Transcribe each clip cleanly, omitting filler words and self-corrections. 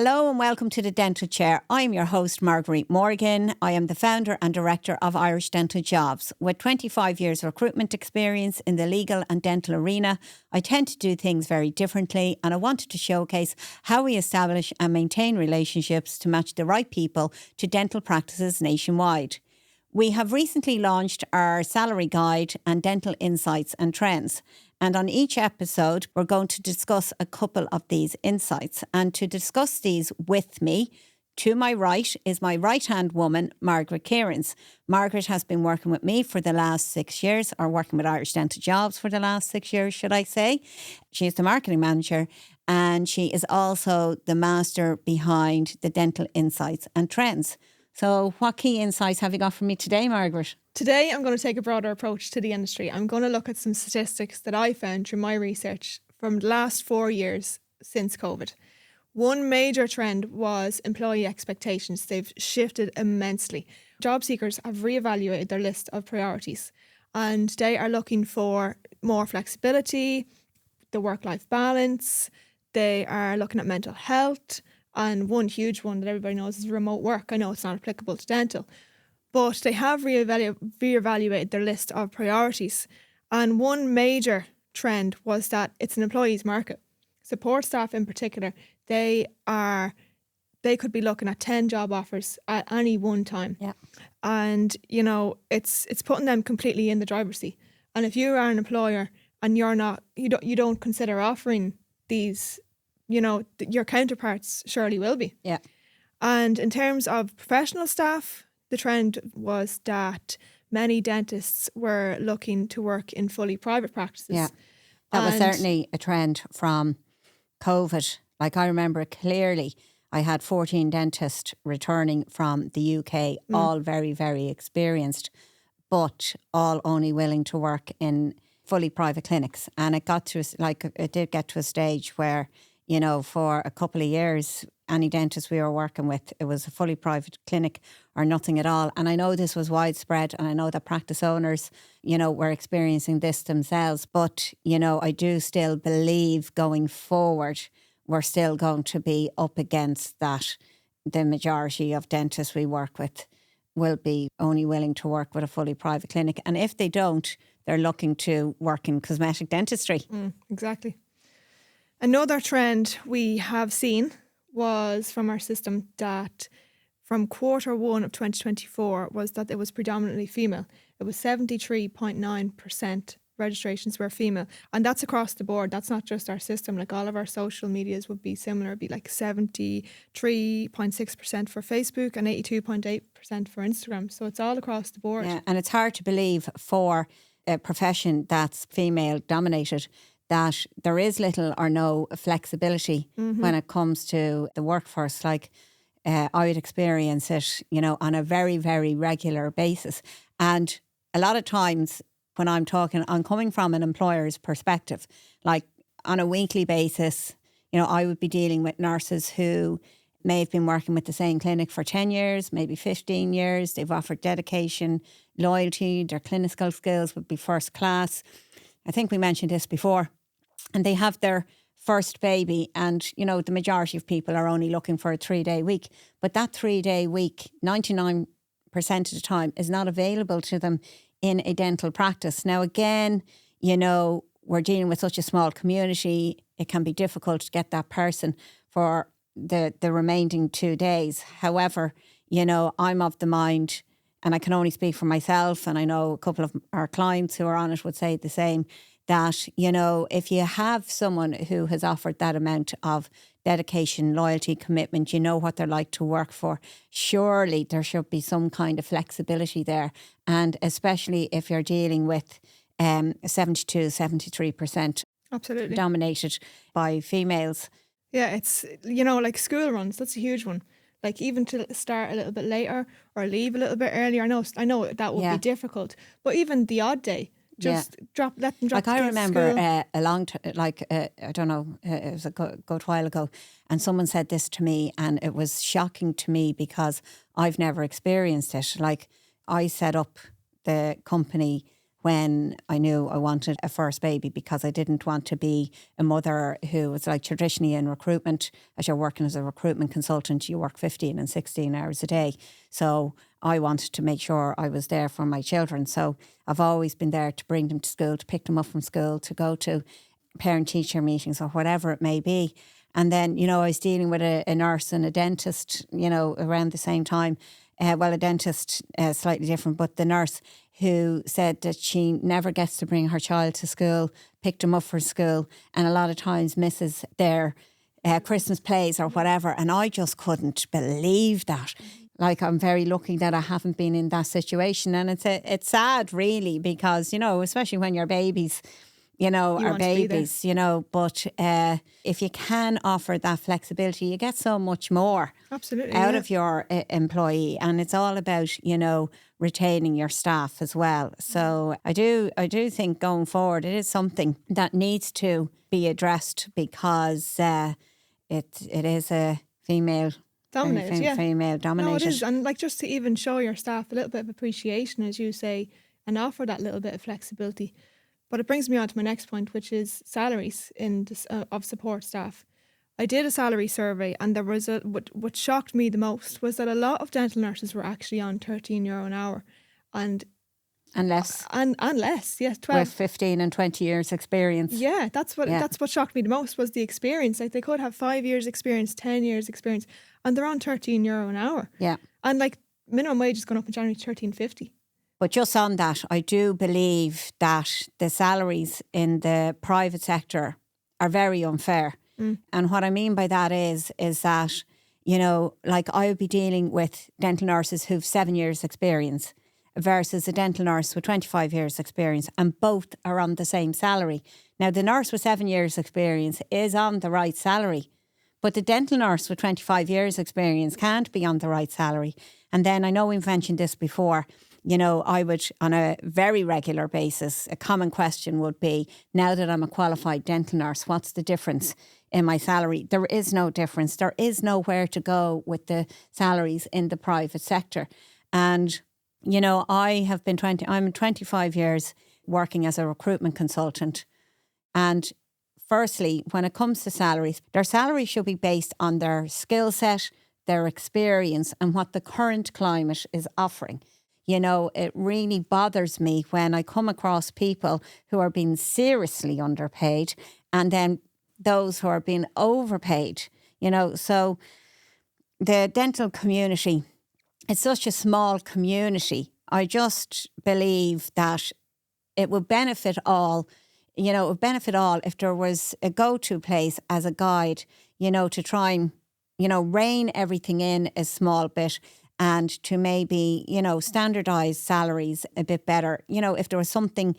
Hello and welcome to the Dental Chair. I am your host, Marguerite Morgan. I am the founder and director of Irish Dental Jobs. With 25 years recruitment experience in the legal and dental arena, I tend to do things very differently, and I wanted to showcase how we establish and maintain relationships to match the right people to dental practices nationwide. We have recently launched our salary guide and dental insights and trends. And on each episode, we're going to discuss a couple of these insights. And to discuss these with me, to my right is my right-hand woman, Margaret Kierans. Margaret has been working with me for the last 6 years, or working with Irish Dental Jobs for the last 6 years, should I say. She is the marketing manager, and she is also the master behind the dental insights and trends. So what key insights have you got for me today, Margaret? Today, I'm going to take a broader approach to the industry. I'm going to look at some statistics that I found through my research from the last 4 years since COVID. One major trend was employee expectations. They've shifted immensely. Job seekers have reevaluated their list of priorities, and they are looking for more flexibility, the work-life balance. They are looking at mental health, and one huge one that everybody knows is remote work. I know it's not applicable to dental, but they have reevaluated their list of priorities. And one major trend was that it's an employee's market. Support staff in particular, they could be looking at 10 job offers at any one time. Yeah. And, you know, it's putting them completely in the driver's seat. And if you are an employer and you don't consider offering these, you know, your counterparts surely will be. Yeah. And in terms of professional staff, the trend was that many dentists were looking to work in fully private practices. Yeah, that was certainly a trend from COVID. Like, I remember clearly, I had 14 dentists returning from the UK, all very, very experienced, but all only willing to work in fully private clinics. And it did get to a stage where, you know, for a couple of years, any dentist we were working with, it was a fully private clinic or nothing at all. And I know this was widespread, and I know that practice owners, you know, were experiencing this themselves. But, you know, I do still believe going forward, we're still going to be up against that. The majority of dentists we work with will be only willing to work with a fully private clinic. And if they don't, they're looking to work in cosmetic dentistry. Exactly. Another trend we have seen was from our system that from Q1 of 2024 was that it was predominantly female. It was 73.9% registrations were female. And that's across the board. That's not just our system. Like, all of our social medias would be similar. It'd be like 73.6% for Facebook and 82.8% for Instagram. So it's all across the board. Yeah, and it's hard to believe for a profession that's female dominated that there is little or no flexibility when it comes to the workforce. Like, I would experience it, you know, on a very, very regular basis. And a lot of times when I'm coming from an employer's perspective, like on a weekly basis, you know, I would be dealing with nurses who may have been working with the same clinic for 10 years, maybe 15 years. They've offered dedication, loyalty, their clinical skills would be first class. I think we mentioned this before. And they have their first baby, and, you know, the majority of people are only looking for a 3-day week. But that 3-day week, 99% of the time, is not available to them in a dental practice. Now, again, you know, we're dealing with such a small community. It can be difficult to get that person for the remaining 2 days. However, you know, I'm of the mind, and I can only speak for myself, and I know a couple of our clients who are on it would say the same, that, you know, if you have someone who has offered that amount of dedication, loyalty, commitment, you know what they're like to work for, surely there should be some kind of flexibility there. And especially if you're dealing with 73% Absolutely dominated by females. Yeah, it's, you know, like school runs, that's a huge one. Like, even to start a little bit later or leave a little bit earlier. I know that would be difficult, but even the odd day, just let them drop. Like, I remember school. I don't know, it was a good while ago, and someone said this to me, and it was shocking to me because I've never experienced it. Like, I set up the company when I knew I wanted a first baby, because I didn't want to be a mother who was like traditionally in recruitment. As you're working as a recruitment consultant, you work 15 and 16 hours a day. So I wanted to make sure I was there for my children. So I've always been there to bring them to school, to pick them up from school, to go to parent-teacher meetings or whatever it may be. And then, you know, I was dealing with a nurse and a dentist, you know, around the same time. A dentist, slightly different, but the nurse who said that she never gets to bring her child to school, picked them up for school, and a lot of times misses their Christmas plays or whatever. And I just couldn't believe that. Like, I'm very lucky that I haven't been in that situation. And it's sad, really, because, you know, especially when you're babies, you know, You are want to be there. babies, you know, but if you can offer that flexibility, you get so much more Absolutely. out yeah. of your employee. And it's all about, you know, retaining your staff as well. So I do think going forward, it is something that needs to be addressed, because it is a female Dominated, yeah. female dominated. No, it is. And like, just to even show your staff a little bit of appreciation, as you say, and offer that little bit of flexibility. But it brings me on to my next point, which is salaries of support staff. I did a salary survey, and there was what shocked me the most was that a lot of dental nurses were actually on €13 an hour, and less. And less, yes, 12. With 15 and 20 years experience. Yeah, that's what shocked me the most, was the experience. Like, they could have 5 years experience, 10 years experience, and they're on €13 an hour. Yeah. And like, minimum wage is going up in January to $13.50. But just on that, I do believe that the salaries in the private sector are very unfair. And what I mean by that is that, you know, like, I would be dealing with dental nurses who've 7 years experience versus a dental nurse with 25 years experience, and both are on the same salary. Now, the nurse with 7 years experience is on the right salary, but the dental nurse with 25 years experience can't be on the right salary. And then, I know we've mentioned this before, you know, I would, on a very regular basis, a common question would be, now that I'm a qualified dental nurse, what's the difference in my salary? There is no difference. There is nowhere to go with the salaries in the private sector. And, you know, I'm 25 years working as a recruitment consultant. And firstly, when it comes to salaries, their salary should be based on their skill set, their experience, and what the current climate is offering. You know, it really bothers me when I come across people who are being seriously underpaid, and then those who are being overpaid, you know. So the dental community, it's such a small community. I just believe that it would benefit all, you know, it would benefit all if there was a go-to place as a guide, you know, to try and, you know, rein everything in a small bit, and to maybe, you know, standardise salaries a bit better. You know, if there was something,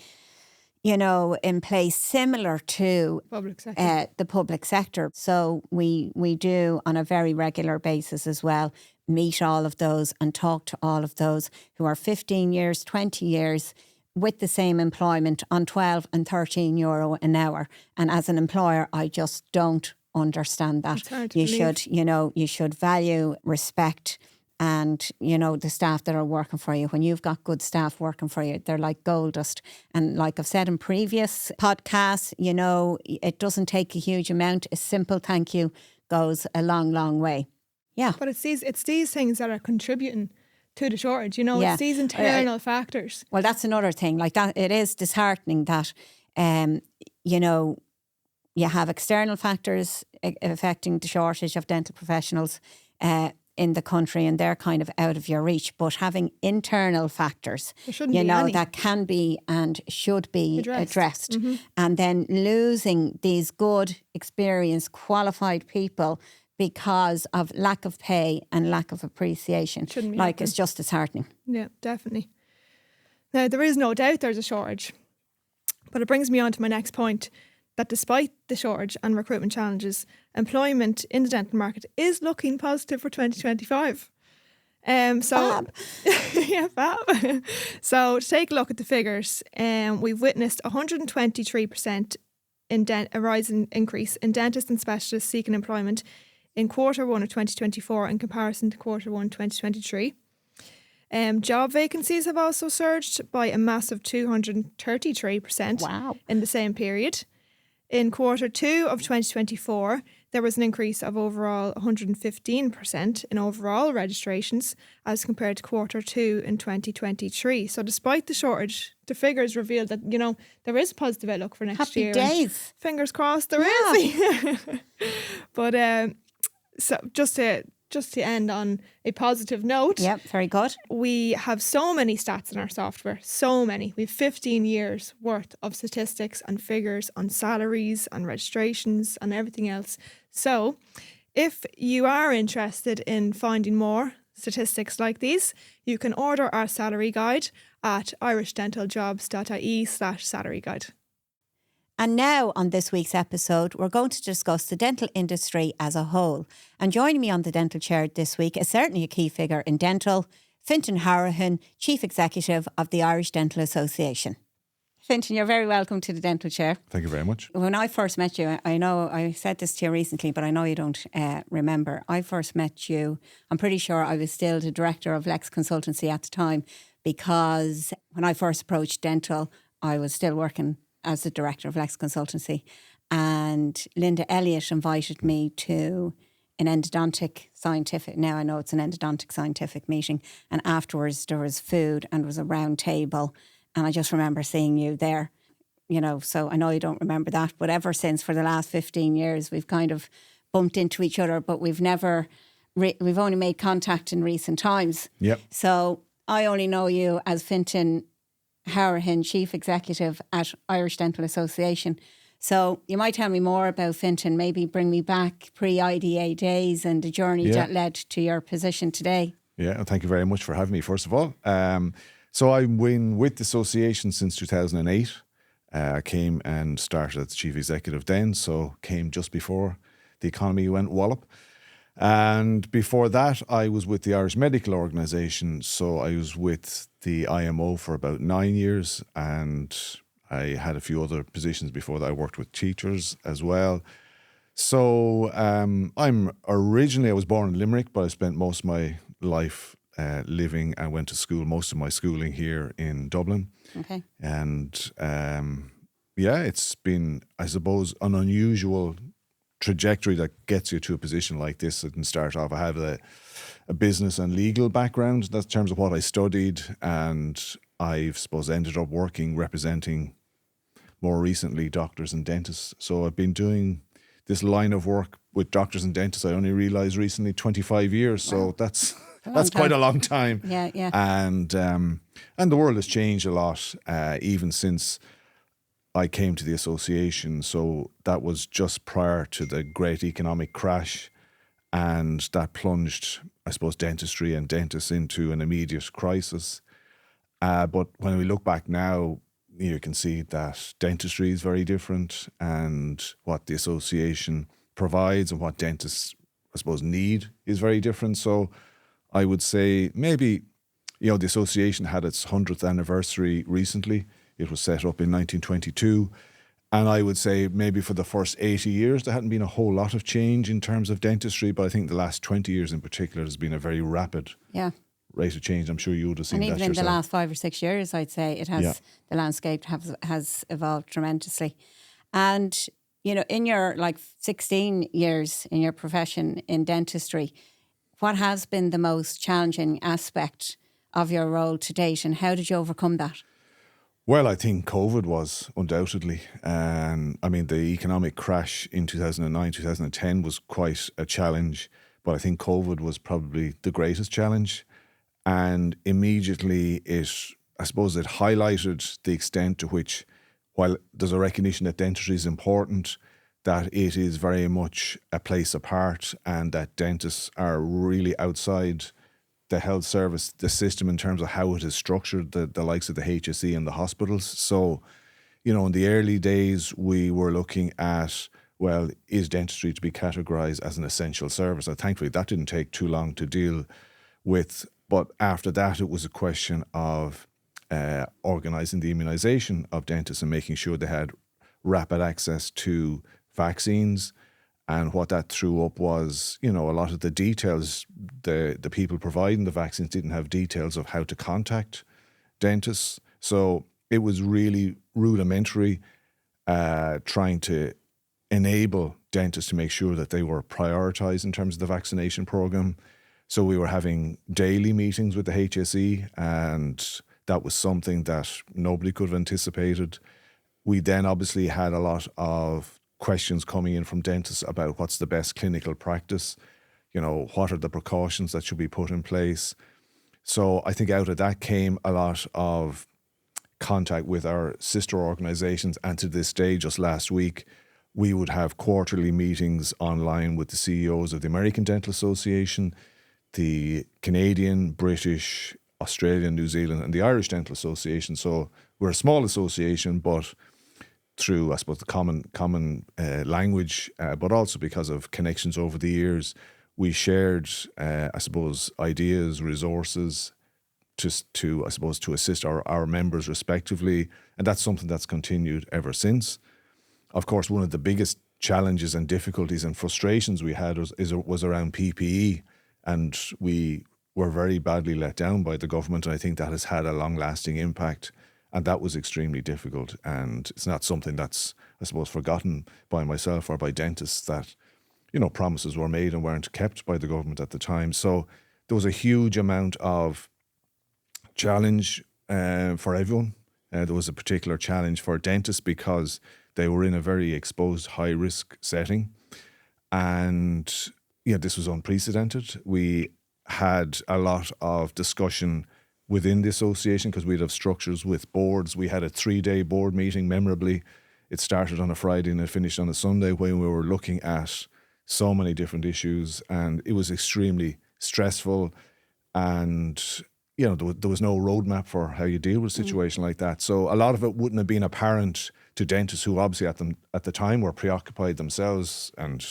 you know, in place similar to the public sector. So we do on a very regular basis as well, meet all of those and talk to all of those who are 15 years, 20 years with the same employment on 12 and €13 an hour. And as an employer, I just don't understand that. It's hard to believe. Should, you know, you should value, respect, and, you know, the staff that are working for you. When you've got good staff working for you, they're like gold dust. And like I've said in previous podcasts, you know, it doesn't take a huge amount. A simple thank you goes a long, long way. Yeah. But it's these things that are contributing to the shortage, you know, It's these internal factors. Well, that's another thing. Like, that, it is disheartening that, you know, you have external factors affecting the shortage of dental professionals in the country, and they're kind of out of your reach. But having internal factors, you know, that can be and should be addressed. Mm-hmm. And then losing these good, experienced, qualified people because of lack of pay and lack of appreciation. Shouldn't be like, happening. it's just disheartening. Yeah, definitely. Now, there is no doubt there's a shortage, but it brings me on to my next point, that despite the shortage and recruitment challenges, employment in the dental market is looking positive for 2025. Fab. Yeah, fab. So to take a look at the figures, we've witnessed 123% a rise in increase in dentists and specialists seeking employment in quarter one of 2024 in comparison to quarter one 2023. Job vacancies have also surged by a massive 233% Wow. in the same period. In quarter 2 of 2024, there was an increase of overall 115% in overall registrations as compared to quarter 2 in 2023. So despite the shortage, the figures reveal that, there is a positive outlook for next year. Happy days. Fingers crossed there is. But so just to end on a positive note. Yep, very good. We have so many stats in our software, so many. We have 15 years worth of statistics and figures on salaries, on registrations and everything else. So if you are interested in finding more statistics like these, you can order our salary guide at irishdentaljobs.ie/salary guide. And now on this week's episode, we're going to discuss the dental industry as a whole. And joining me on the dental chair this week is certainly a key figure in dental, Fintan Hourihan, Chief Executive of the Irish Dental Association. Fintan, you're very welcome to the dental chair. Thank you very much. When I first met you, I know I said this to you recently, but I know you don't remember. I first met you, I'm pretty sure I was still the director of Lex Consultancy at the time, because when I first approached dental, I was still working as the director of Lex Consultancy, and Linda Elliott invited me to an endodontic scientific, now I know it's an endodontic scientific meeting, and afterwards there was food and there was a round table, and I just remember seeing you there, so I know you don't remember that, but ever since, for the last 15 years, we've kind of bumped into each other, but we've never, we've only made contact in recent times. Yep. So I only know you as Fintan Hourihan, Chief Executive at Irish Dental Association. So you might tell me more about Fintan, maybe bring me back pre-IDA days and the journey that led to your position today. Yeah, and thank you very much for having me, first of all. So I've been with the association since 2008. I came and started as Chief Executive then, so came just before the economy went wallop. And before that, I was with the Irish Medical Organisation. So I was with the IMO for about 9 years, and I had a few other positions before that. I worked with teachers as well. So I was born in Limerick, but I spent most of my life living and went to school, most of my schooling here in Dublin. Okay. And it's been, I suppose, an unusual trajectory that gets you to a position like this. It can start off, I have a business and legal background. That's in terms of what I studied, and I've ended up representing more recently doctors and dentists. So I've been doing this line of work with doctors and dentists, I only realised recently, 25 years. Wow. So that's quite a long time. Yeah. And the world has changed a lot, even since I came to the association. So that was just prior to the great economic crash, and that plunged, I suppose, dentistry and dentists into an immediate crisis. But when we look back now, you can see that dentistry is very different, and what the association provides and what dentists, I suppose, need is very different. So I would say maybe, the association had its 100th anniversary recently. It was set up in 1922. And I would say maybe for the first 80 years, there hadn't been a whole lot of change in terms of dentistry. But I think the last 20 years in particular has been a very rapid rate of change. I'm sure you would have seen that yourself. And even in the last 5 or 6 years, I'd say it has, the landscape has evolved tremendously. And, in your 16 years in your profession in dentistry, what has been the most challenging aspect of your role to date, and how did you overcome that? Well, I think COVID was undoubtedly. The economic crash in 2009, 2010 was quite a challenge, but I think COVID was probably the greatest challenge. And immediately it highlighted the extent to which, while there's a recognition that dentistry is important, that it is very much a place apart, and that dentists are really outside the health service, the system, in terms of how it is structured, the likes of the HSE and the hospitals. So, in the early days, we were looking at, well, is dentistry to be categorised as an essential service? And thankfully, that didn't take too long to deal with. But after that, it was a question of organising the immunisation of dentists and making sure they had rapid access to vaccines. And what that threw up was, a lot of the details the people providing the vaccines didn't have details of how to contact dentists. So it was really rudimentary, trying to enable dentists to make sure that they were prioritised in terms of the vaccination programme. So we were having daily meetings with the HSE, and that was something that nobody could have anticipated. We then obviously had a lot of questions coming in from dentists about what's the best clinical practice, what are the precautions that should be put in place. So I think out of that came a lot of contact with our sister organisations, and to this day, just last week, we would have quarterly meetings online with the CEOs of the American Dental Association, the Canadian, British, Australian, New Zealand, and the Irish Dental Association. So we're a small association, but through, I suppose, the common language, but also because of connections over the years, we shared, I suppose, ideas, resources to assist our members respectively. And that's something that's continued ever since. Of course, one of the biggest challenges and difficulties and frustrations we had was around PPE. And we were very badly let down by the government. And I think that has had a long-lasting impact. And that was extremely difficult. And it's not something that's, I suppose, forgotten by myself or by dentists that, promises were made and weren't kept by the government at the time. So there was a huge amount of challenge for everyone. There was a particular challenge for dentists because they were in a very exposed, high-risk setting. And, this was unprecedented. We had a lot of discussion within the association because we'd have structures with boards. We had a 3-day board meeting, memorably. It started on a Friday and it finished on a Sunday, when we were looking at so many different issues, and it was extremely stressful. And, there was no roadmap for how you deal with a situation like that. So a lot of it wouldn't have been apparent to dentists who obviously at the time were preoccupied themselves, and,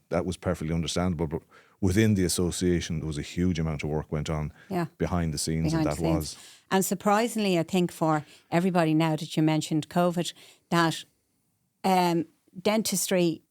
that was perfectly understandable. But within the association, there was a huge amount of work went on behind the scenes, was. And surprisingly, I think for everybody, now that you mentioned COVID, that dentistry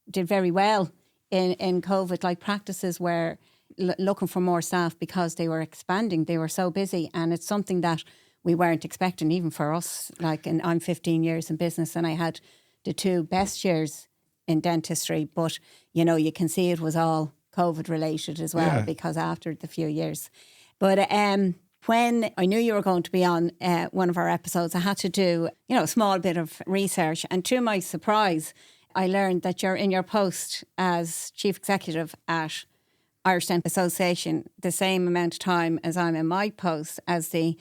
did very well in COVID. Like, practices were looking for more staff because they were expanding. They were so busy, and it's something that we weren't expecting, even for us. Like, I'm 15 years in business, and I had the 2 best years in dentistry, but you can see it was all COVID related as well, because after the few years. But when I knew you were going to be on one of our episodes, I had to do a small bit of research, and to my surprise, I learned that you're in your post as Chief Executive at Irish Dental Association the same amount of time as I'm in my post as the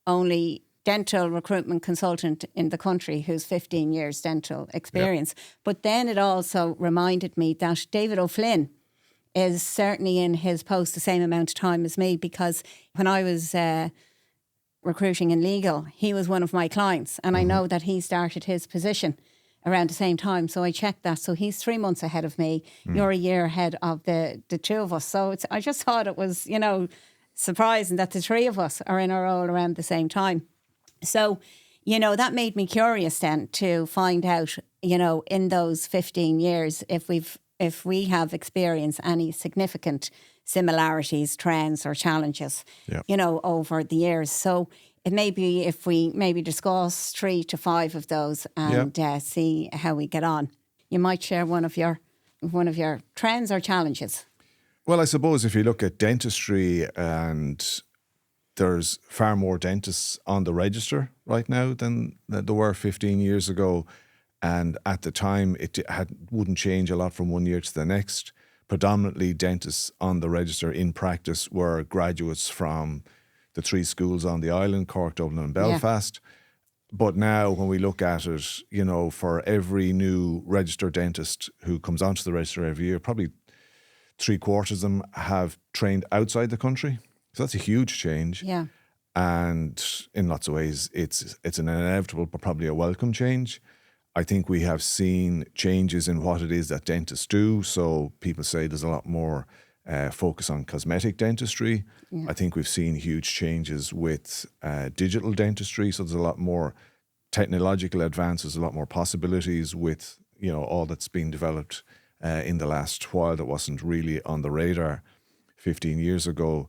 only dental recruitment consultant in the country who's 15 years dental experience. Yep. But then it also reminded me that David O'Flynn is certainly in his post the same amount of time as me, because when I was recruiting in legal, he was one of my clients, and I know that he started his position around the same time. So I checked that. So he's 3 months ahead of me. You're a year ahead of the 2 of us. So I just thought it was, surprising that the 3 of us are in our role around the same time. So, that made me curious then to find out, in those 15 years, if we have experienced any significant similarities, trends or challenges, over the years. So it may be if we maybe discuss 3 to 5 of those and see how we get on. You might share one of your trends or challenges. Well, I suppose if you look at dentistry, and there's far more dentists on the register right now than there were 15 years ago. And at the time, it wouldn't change a lot from one year to the next. Predominantly, dentists on the register in practice were graduates from the 3 schools on the island, Cork, Dublin and Belfast. But now when we look at it, for every new registered dentist who comes onto the register every year, probably 3/4 of them have trained outside the country. So that's a huge change. Yeah. And in lots of ways, it's an inevitable but probably a welcome change. I think we have seen changes in what it is that dentists do. So people say there's a lot more focus on cosmetic dentistry. Yeah. I think we've seen huge changes with digital dentistry. So there's a lot more technological advances, a lot more possibilities with, all that's been developed in the last while that wasn't really on the radar 15 years ago.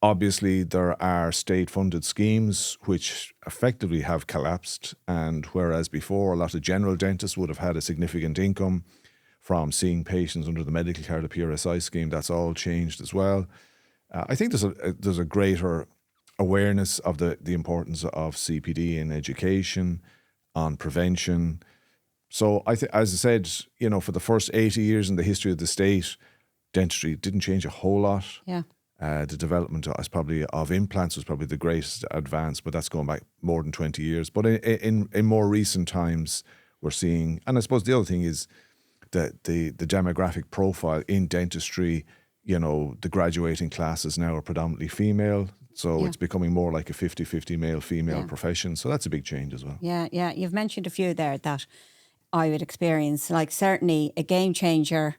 Obviously, there are state-funded schemes which effectively have collapsed, and whereas before a lot of general dentists would have had a significant income from seeing patients under the medical card, the PRSI scheme, that's all changed as well. I think there's a greater awareness of the importance of CPD in education, on prevention. So as I said, for the first 80 years in the history of the state, dentistry didn't change a whole lot. Yeah. The development of implants was probably the greatest advance, but that's going back more than 20 years. But in more recent times, we're seeing, and I suppose the other thing is that the demographic profile in dentistry, the graduating classes now are predominantly female. So it's becoming more like a 50-50 male-female profession. So that's a big change as well. Yeah. You've mentioned a few there that I would experience, like certainly a game changer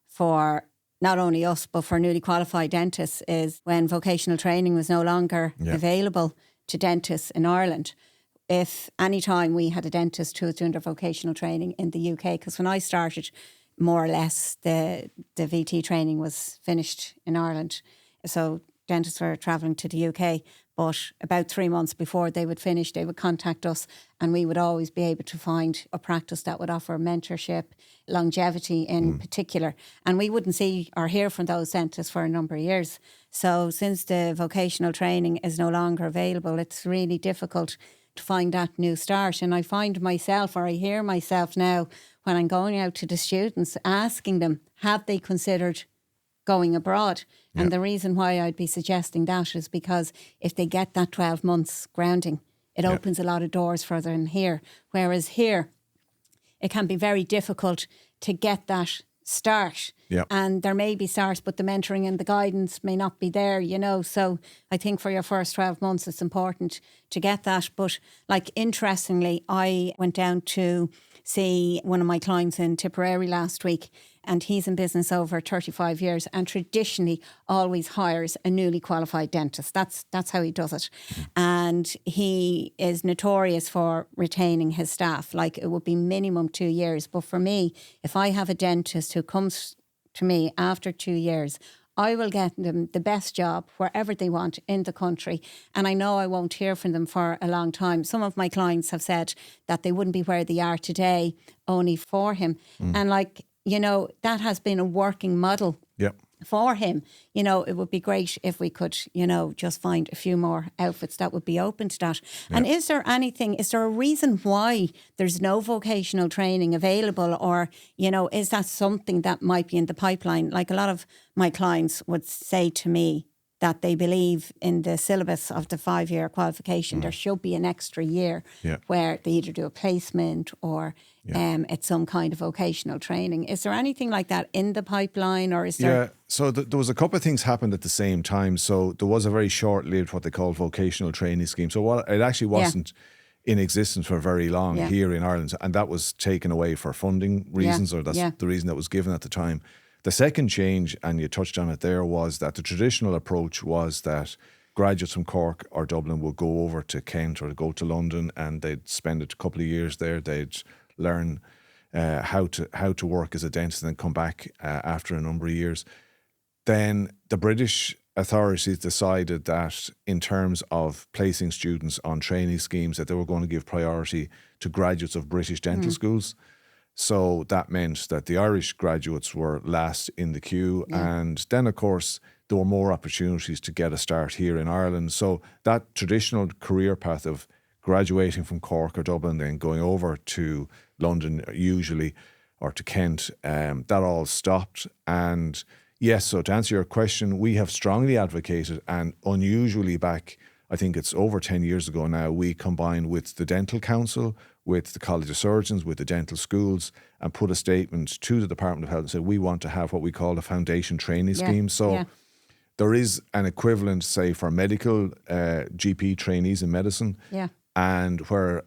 for not only us, but for newly qualified dentists is when vocational training was no longer available to dentists in Ireland. If any time we had a dentist who was doing their vocational training in the UK, because when I started, more or less, the VT training was finished in Ireland. So dentists were travelling to the UK, but about 3 months before they would finish, they would contact us and we would always be able to find a practice that would offer mentorship, longevity in particular. And we wouldn't see or hear from those dentists for a number of years. So since the vocational training is no longer available, it's really difficult to find that new start. And I find myself, or I hear myself now, when I'm going out to the students, asking them, have they considered going abroad? And the reason why I'd be suggesting that is because if they get that 12 months grounding, it opens a lot of doors for them here. Whereas here, it can be very difficult to get that start. And there may be starts, but the mentoring and the guidance may not be there, So I think for your first 12 months, it's important to get that. But interestingly, I went down to see one of my clients in Tipperary last week, and he's in business over 35 years and traditionally always hires a newly qualified dentist. That's how he does it. And he is notorious for retaining his staff. It would be minimum 2 years. But for me, if I have a dentist who comes to me after 2 years, I will get them the best job wherever they want in the country. And I know I won't hear from them for a long time. Some of my clients have said that they wouldn't be where they are today only for him. And that has been a working model for him. It would be great if we could, just find a few more outfits that would be open to that. And is there a reason why there's no vocational training available, or, is that something that might be in the pipeline? A lot of my clients would say to me that they believe in the syllabus of the 5-year qualification, there should be an extra year where they either do a placement or it's some kind of vocational training. Is there anything like that in the pipeline, or is there? Yeah, so there was a couple of things happened at the same time. So there was a very short-lived, what they call vocational training scheme. So it actually wasn't in existence for very long here in Ireland, and that was taken away for funding reasons, or that's the reason that was given at the time. The second change, and you touched on it there, was that the traditional approach was that graduates from Cork or Dublin would go over to Kent or go to London, and they'd spend a couple of years there. They'd learn how to work as a dentist and then come back after a number of years. Then the British authorities decided that in terms of placing students on training schemes, that they were going to give priority to graduates of British dental schools. So that meant that the Irish graduates were last in the queue. And then, of course, there were more opportunities to get a start here in Ireland. So that traditional career path of graduating from Cork or Dublin, then going over to London usually, or to Kent, that all stopped. And yes, so to answer your question, we have strongly advocated, and unusually back, I think it's over 10 years ago now, we combined with the Dental Council, with the College of Surgeons, with the dental schools, and put a statement to the Department of Health and said, we want to have what we call a foundation training scheme. So there is an equivalent, say, for medical GP trainees in medicine, and where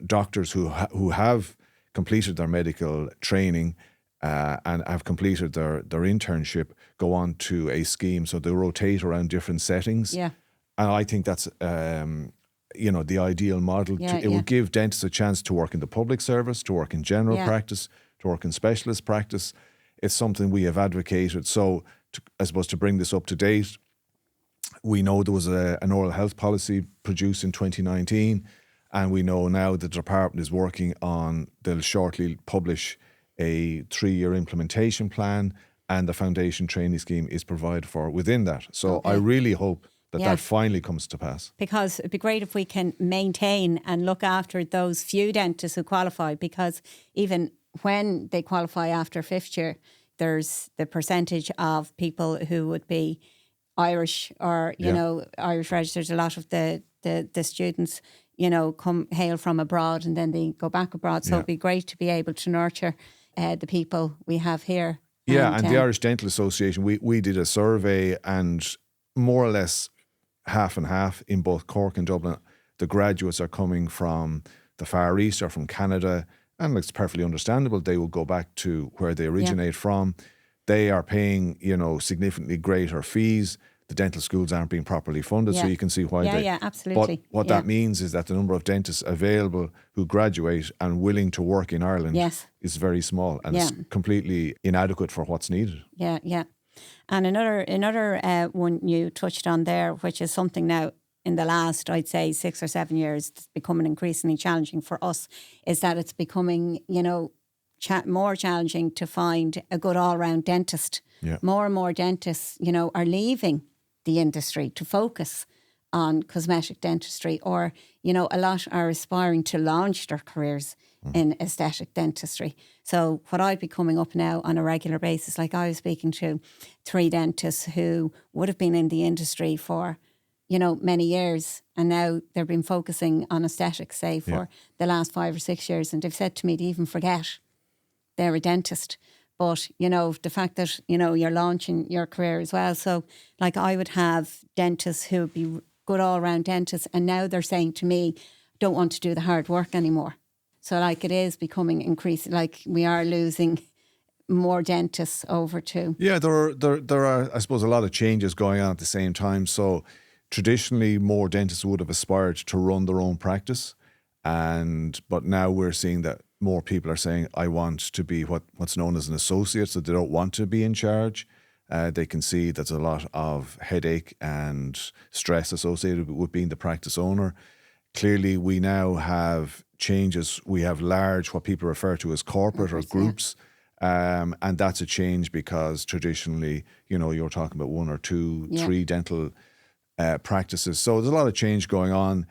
doctors who have completed their medical training and have completed their internship go on to a scheme. So they rotate around different settings. And I think that's the ideal model. It would give dentists a chance to work in the public service, to work in general practice, to work in specialist practice. It's something we have advocated. So to bring this up to date, we know there was an oral health policy produced in 2019, and we know now the department is working on, they'll shortly publish a 3-year implementation plan, and the foundation training scheme is provided for within that. So I really hope that finally comes to pass. Because it'd be great if we can maintain and look after those few dentists who qualify, because even when they qualify after 5th year, there's the percentage of people who would be Irish or, you know, Irish registered. A lot of the students, you know, hail from abroad and then they go back abroad. So it'd be great to be able to nurture the people we have here. Yeah, and the Irish Dental Association, we did a survey, and more or less half and half in both Cork and Dublin. The graduates are coming from the Far East or from Canada, and it's perfectly understandable. They will go back to where they originate from. They are paying, you know, significantly greater fees. The dental schools aren't being properly funded, so you can see why they... Yeah, absolutely. But what that means is that the number of dentists available who graduate and willing to work in Ireland is very small, and it's completely inadequate for what's needed. Yeah. And another one you touched on there, which is something now in the last, I'd say, 6 or 7 years, it's becoming increasingly challenging for us, is that it's becoming, you know, more challenging to find a good all-round dentist. Yeah. More and more dentists, you know, are leaving the industry to focus on cosmetic dentistry, or, you know, a lot are aspiring to launch their careers in aesthetic dentistry. So what I'd be coming up now on a regular basis, like I was speaking to 3 dentists who would have been in the industry for, you know, many years, and now they've been focusing on aesthetics, say, for the last 5 or 6 years, and they've said to me to even forget they're a dentist. But, you know, the fact that, you know, you're launching your career as well. So, like, I would have dentists who would be good all-round dentists, and now they're saying to me, don't want to do the hard work anymore. So, like, it is becoming increasing, like, we are losing more dentists over to... Yeah, there are, I suppose, a lot of changes going on at the same time. So, traditionally, more dentists would have aspired to run their own practice, but now we're seeing that more people are saying, I want to be what's known as an associate, so they don't want to be in charge. They can see there's a lot of headache and stress associated with being the practice owner. Clearly, we now have changes. We have large, what people refer to as corporate or groups. And that's a change because traditionally, you know, you're talking about 1 or 2, 3 dental practices. So there's a lot of change going on.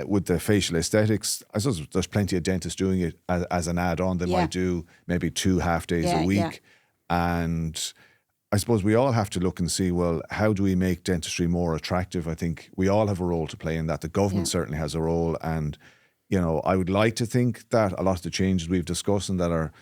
With the facial aesthetics, I suppose there's plenty of dentists doing it as an add-on. They might do maybe 2 half days a week. And I suppose we all have to look and see, well, how do we make dentistry more attractive? I think we all have a role to play in that. The government certainly has a role. And, you know, I would like to think that a lot of the changes we've discussed and that are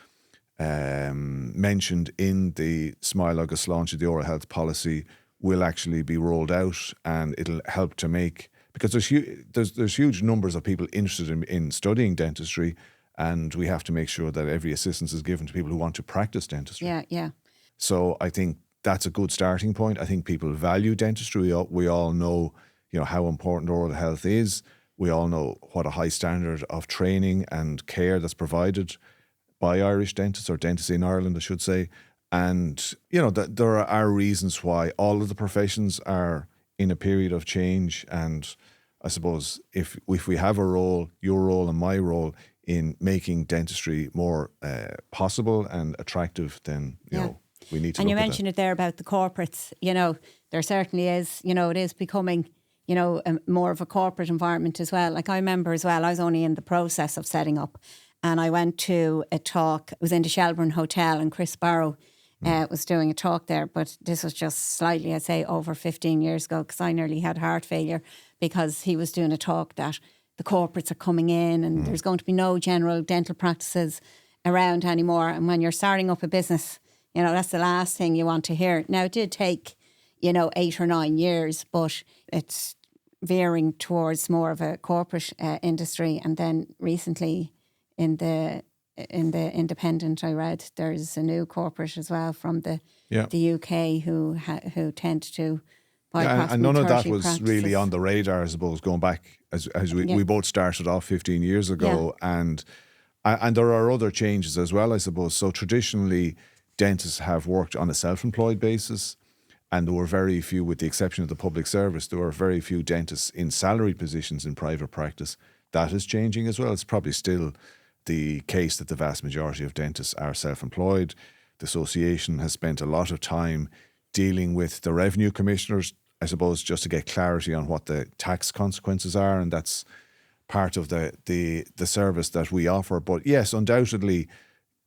mentioned in the Smile August launch of the oral health policy will actually be rolled out, and it'll help to make... Because there's huge numbers of people interested in studying dentistry, and we have to make sure that every assistance is given to people who want to practice dentistry. Yeah. So I think that's a good starting point. I think people value dentistry. We all know, you know, how important oral health is. We all know what a high standard of training and care that's provided by Irish dentists, or dentists in Ireland, I should say. And, you know, there are reasons why all of the professions are in a period of change. And I suppose if we have a role, your role and my role, in making dentistry more possible and attractive, then, you know, we need to And look you mentioned it there about the corporates. You know, there certainly is, you know, it is becoming, you know, more of a corporate environment as well. Like I remember as well, I was only in the process of setting up, and I went to a talk. It was in the Shelbourne Hotel, and Chris Barrow was doing a talk there, but this was just slightly, I'd say, over 15 years ago, because I nearly had heart failure, because he was doing a talk that the corporates are coming in and there's going to be no general dental practices around anymore. And when you're starting up a business, you know, that's the last thing you want to hear. Now, it did take, you know, 8 or 9 years, but it's veering towards more of a corporate industry. And then recently in the Independent, I read there's a new corporate as well from the UK who tend to bypass. And none of that was really on the radar, I suppose, going back as we both started off 15 years ago. And there are other changes as well, I suppose. So traditionally, dentists have worked on a self-employed basis. And there were very few, with the exception of the public service, there were very few dentists in salaried positions in private practice. That is changing as well. It's probably still the case that the vast majority of dentists are self-employed. The association has spent a lot of time dealing with the revenue commissioners, I suppose, just to get clarity on what the tax consequences are, and that's part of the service that we offer. But yes, undoubtedly,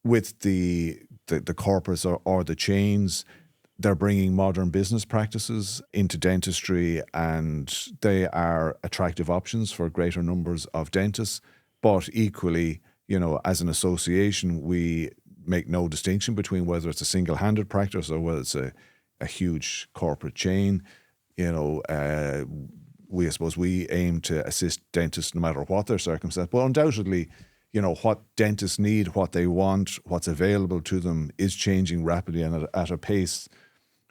with the corporates or the chains, they're bringing modern business practices into dentistry, and they are attractive options for greater numbers of dentists. But equally, as an association, we make no distinction between whether it's a single-handed practice or whether it's a huge corporate chain. I suppose we aim to assist dentists no matter what their circumstance. But undoubtedly, what dentists need, what they want, what's available to them is changing rapidly and at a pace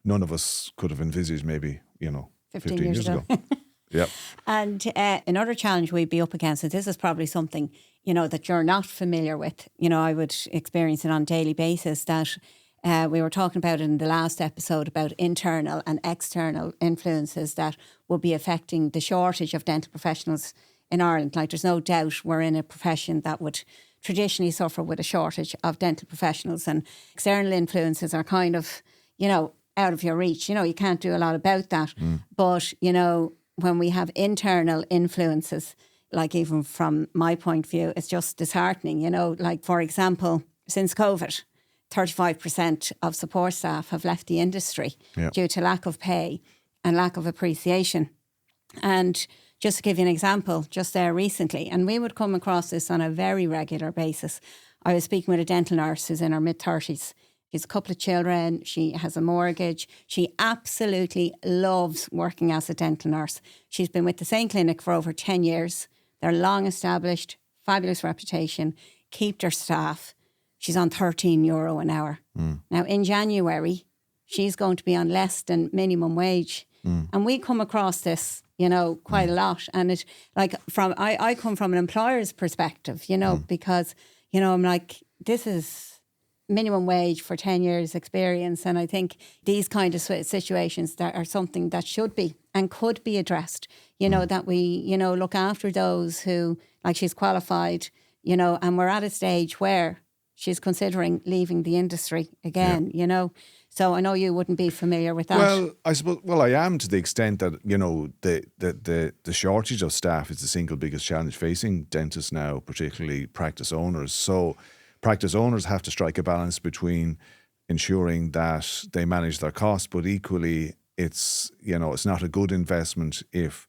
none of us could have envisaged maybe, 15 years ago. Yep. And another challenge we'd be up against, and this is probably something, that you're not familiar with, I would experience it on a daily basis, that we were talking about in the last episode about internal and external influences that will be affecting the shortage of dental professionals in Ireland. Like, there's no doubt we're in a profession that would traditionally suffer with a shortage of dental professionals, and external influences are kind of, out of your reach. You can't do a lot about that. But, when we have internal influences, like even from my point of view, it's just disheartening. Like, for example, since COVID, 35% of support staff have left the industry due to lack of pay and lack of appreciation. And just to give you an example, just there recently, and we would come across this on a very regular basis. I was speaking with a dental nurse who's in her mid-30s. She's a couple of children. She has a mortgage. She absolutely loves working as a dental nurse. She's been with the same clinic for over 10 years. They're long established, fabulous reputation, keep their staff. She's on €13 an hour. Now, in January, she's going to be on less than minimum wage. And we come across this, quite a lot. And it, like, I come from an employer's perspective, because, I'm like, this is minimum wage for 10 years experience. And I think these kind of situations that are something that should be and could be addressed, that we, look after those who, like, she's qualified, and we're at a stage where she's considering leaving the industry again, So I know you wouldn't be familiar with that. Well, I suppose, I am, to the extent that, the shortage of staff is the single biggest challenge facing dentists now, particularly practice owners. So practice owners have to strike a balance between ensuring that they manage their costs, but equally it's not a good investment if,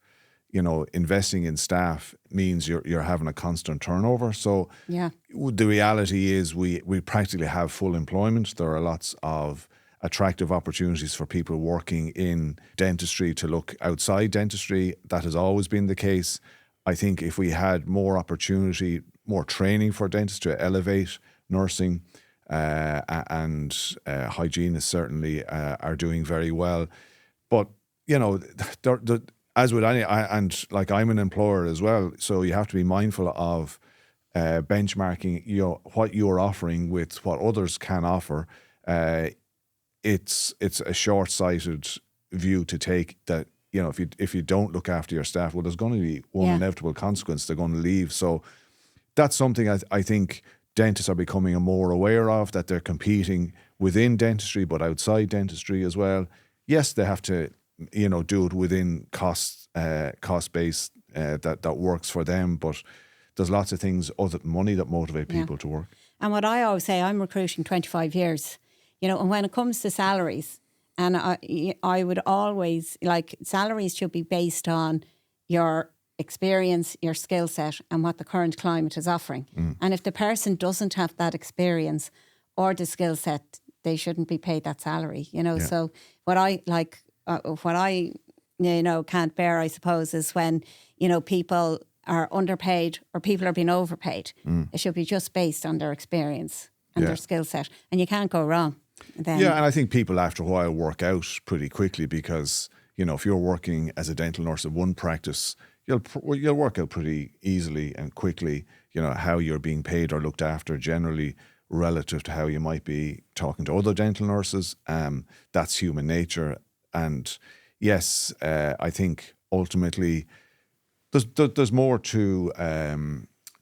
investing in staff means you're having a constant turnover. So the reality is we practically have full employment. There are lots of attractive opportunities for people working in dentistry to look outside dentistry. That has always been the case. I think if we had more opportunity, more training for dentists to elevate nursing and hygienists certainly are doing very well. But, as with any, and like, I'm an employer as well, so you have to be mindful of benchmarking, what you're offering with what others can offer. It's a short-sighted view to take that, if you don't look after your staff, well, there's going to be one inevitable consequence. They're going to leave. So that's something I think dentists are becoming more aware of, that they're competing within dentistry but outside dentistry as well. Yes, they have to, do it within cost base that works for them, but there's lots of things other than money that motivate people to work. And what I always say, I'm recruiting 25 years, and when it comes to salaries, and I would always, like, salaries should be based on your experience, your skill set, and what the current climate is offering. And if the person doesn't have that experience or the skill set, they shouldn't be paid that salary, So what I can't bear, I suppose, is when, people are underpaid or people are being overpaid. It should be just based on their experience and their skill set. And you can't go wrong. Then. And I think people after a while work out pretty quickly because, if you're working as a dental nurse at one practice, you'll work out pretty easily and quickly, how you're being paid or looked after generally relative to how you might be talking to other dental nurses. That's human nature. And yes, I think ultimately there's more to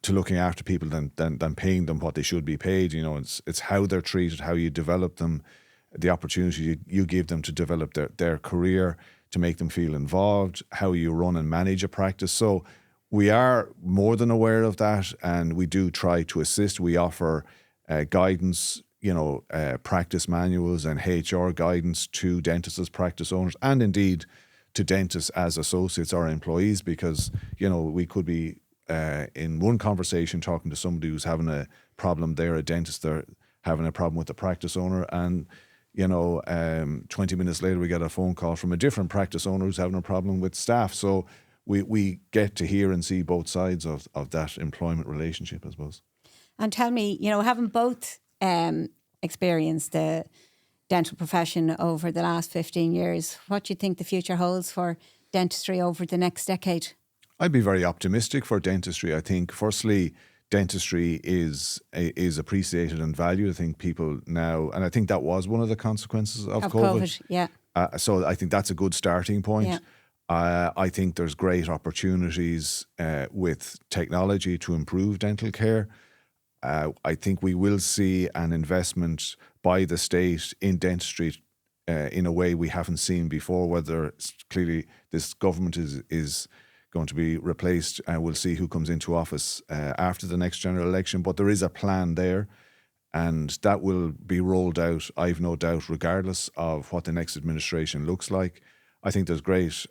looking after people than paying them what they should be paid. You know, it's how they're treated, how you develop them, the opportunity you give them to develop their career, to make them feel involved, how you run and manage a practice. So we are more than aware of that, and we do try to assist. We offer guidance, practice manuals and HR guidance to dentists as practice owners, and indeed to dentists as associates or employees, because, we could be in one conversation talking to somebody who's having a problem. They're a dentist, they're having a problem with the practice owner, and 20 minutes later we get a phone call from a different practice owner who's having a problem with staff. So we get to hear and see both sides of that employment relationship, I suppose. And tell me, having both experienced the dental profession over the last 15 years, what do you think the future holds for dentistry over the next decade? I'd be very optimistic for dentistry. I think, firstly, dentistry is appreciated and valued. I think people now, and I think that was one of the consequences of COVID. Yeah. So I think that's a good starting point. Yeah. I think there's great opportunities with technology to improve dental care. I think we will see an investment by the state in dentistry in a way we haven't seen before. Whether clearly this government is going to be replaced, and we'll see who comes into office after the next general election. But there is a plan there, and that will be rolled out, I've no doubt, regardless of what the next administration looks like. I think there's great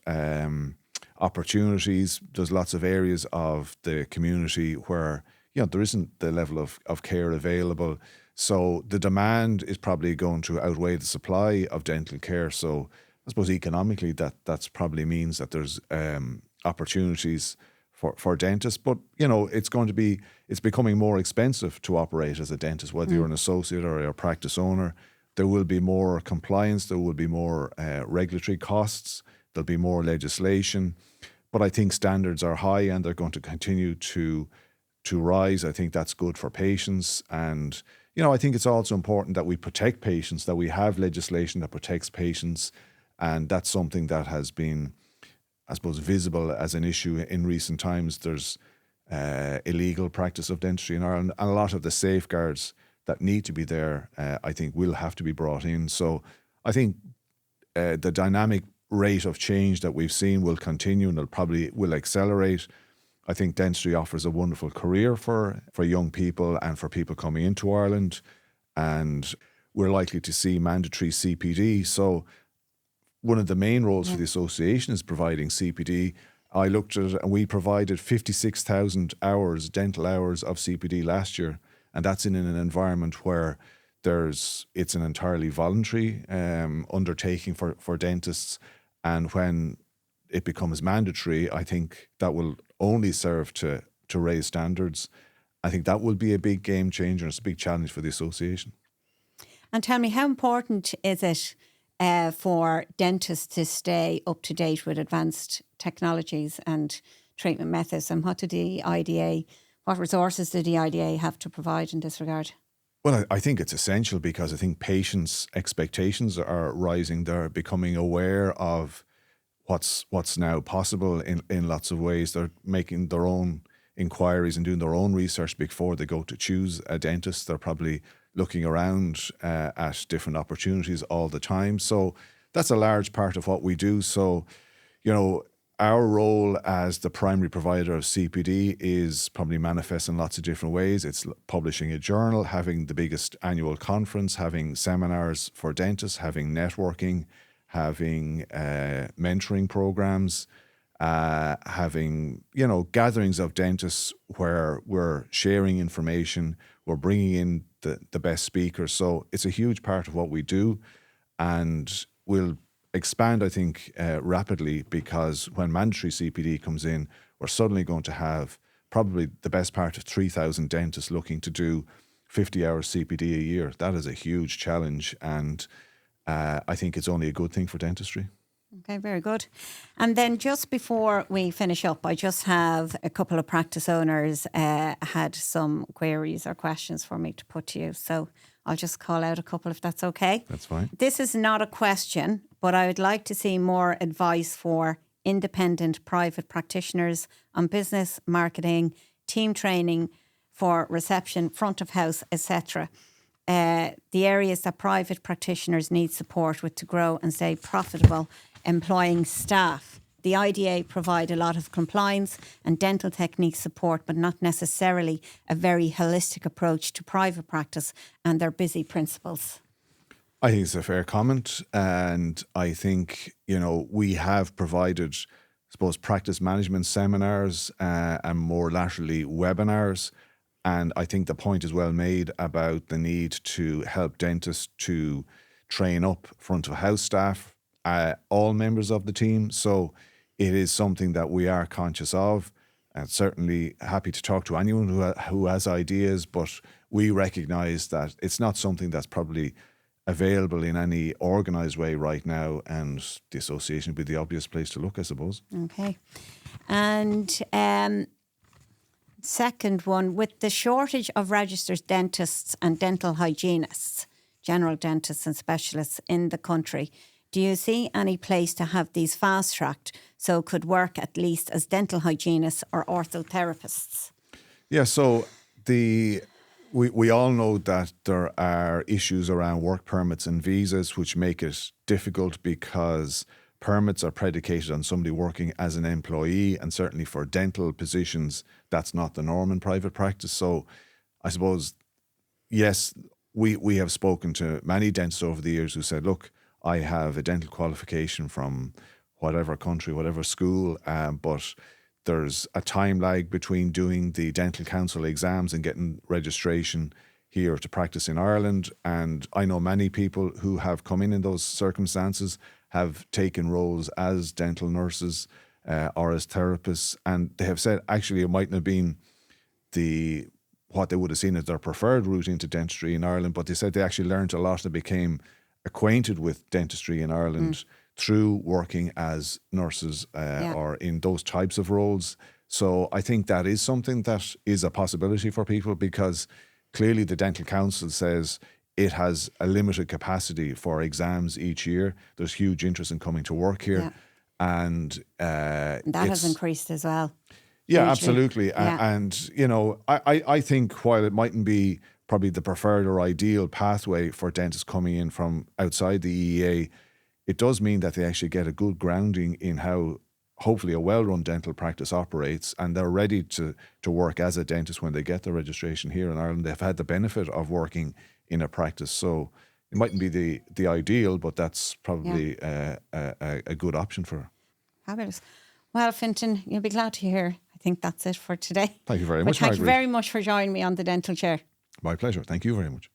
opportunities. There's lots of areas of the community where there isn't the level of care available. So the demand is probably going to outweigh the supply of dental care. So I suppose economically that's probably means that there's opportunities for dentists. But, it's becoming more expensive to operate as a dentist, whether you're an associate or a practice owner. There will be more compliance, there will be more regulatory costs, there'll be more legislation. But I think standards are high and they're going to continue to rise. I think that's good for patients. And, I think it's also important that we protect patients, that we have legislation that protects patients. And that's something that has been, I suppose, visible as an issue in recent times. There's illegal practice of dentistry in Ireland, and a lot of the safeguards that need to be there, I think, will have to be brought in. So I think the dynamic rate of change that we've seen will continue, and it probably will accelerate. I think dentistry offers a wonderful career for young people and for people coming into Ireland, and we're likely to see mandatory CPD. So one of the main roles for the association is providing CPD. I looked at it, and we provided 56,000 hours, dental hours of CPD last year. And that's in an environment where it's an entirely voluntary undertaking for dentists. And when it becomes mandatory, I think that will only serve to raise standards. I think that will be a big game changer, and it's a big challenge for the association. And tell me, how important is it for dentists to stay up to date with advanced technologies and treatment methods? And what resources do the IDA have to provide in this regard? Well, I think it's essential, because I think patients' expectations are rising. They're becoming aware of what's now possible in lots of ways. They're making their own inquiries and doing their own research before they go to choose a dentist. They're probably looking around at different opportunities all the time. So that's a large part of what we do. So, our role as the primary provider of CPD is probably manifest in lots of different ways. It's publishing a journal, having the biggest annual conference, having seminars for dentists, having networking, having mentoring programs, having, gatherings of dentists where we're sharing information, we're bringing in the best speakers. So it's a huge part of what we do, and we'll expand, I think, rapidly, because when mandatory CPD comes in, we're suddenly going to have probably the best part of 3,000 dentists looking to do 50 hours CPD a year. That is a huge challenge, and I think it's only a good thing for dentistry. Okay, very good. And then just before we finish up, I just have a couple of practice owners had some queries or questions for me to put to you. So I'll just call out a couple if that's okay. That's fine. This is not a question, but I would like to see more advice for independent private practitioners on business, marketing, team training for reception, front of house, etc. The areas that private practitioners need support with to grow and stay profitable, employing staff. The IDA provide a lot of compliance and dental technique support, but not necessarily a very holistic approach to private practice and their busy principals. I think it's a fair comment. And I think, we have provided, I suppose, practice management seminars and more laterally webinars. And I think the point is well made about the need to help dentists to train up front of house staff, all members of the team. So it is something that we are conscious of, and certainly happy to talk to anyone who has ideas, but we recognise that it's not something that's probably available in any organised way right now, and the association would be the obvious place to look, I suppose. Okay. And second one, with the shortage of registered dentists and dental hygienists, general dentists and specialists in the country, do you see any place to have these fast-tracked so could work at least as dental hygienists or orthotherapists? Yeah, so we all know that there are issues around work permits and visas which make it difficult because permits are predicated on somebody working as an employee, and certainly for dental positions, that's not the norm in private practice. So I suppose, yes, we have spoken to many dentists over the years who said, look, I have a dental qualification from whatever country, whatever school, but there's a time lag between doing the dental council exams and getting registration here to practice in Ireland. And I know many people who have come in those circumstances, have taken roles as dental nurses or as therapists, and they have said actually it mightn't have been what they would have seen as their preferred route into dentistry in Ireland, but they said they actually learned a lot and became acquainted with dentistry in Ireland through working as nurses or in those types of roles. So I think that is something that is a possibility for people, because clearly the Dental Council says it has a limited capacity for exams each year. There's huge interest in coming to work here. And that has increased as well. Yeah, absolutely. And, I think while it mightn't be probably the preferred or ideal pathway for dentists coming in from outside the EEA, it does mean that they actually get a good grounding in how hopefully a well-run dental practice operates, and they're ready to work as a dentist when they get their registration here in Ireland. They've had the benefit of working in a practice. So it mightn't be the ideal, but that's probably a good option for her. Fabulous. Well, Fintan, you'll be glad to hear. I think that's it for today. Thank you very much, Thank Margaret. you very much for joining me on the Dental Chair. My pleasure. Thank you very much.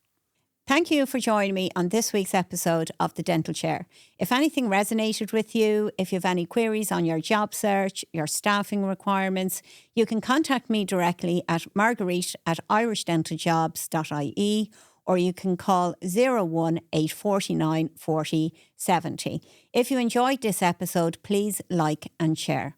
Thank you for joining me on this week's episode of The Dental Chair. If anything resonated with you, if you have any queries on your job search, your staffing requirements, you can contact me directly at marguerite@irishdentaljobs.ie, or you can call 01849 40 70. If you enjoyed this episode, please like and share.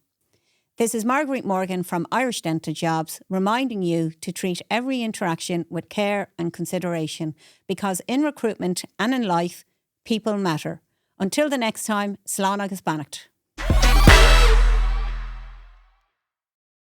This is Marguerite Morgan from Irish Dental Jobs, reminding you to treat every interaction with care and consideration, because in recruitment and in life, people matter. Until the next time, slán agus beannacht.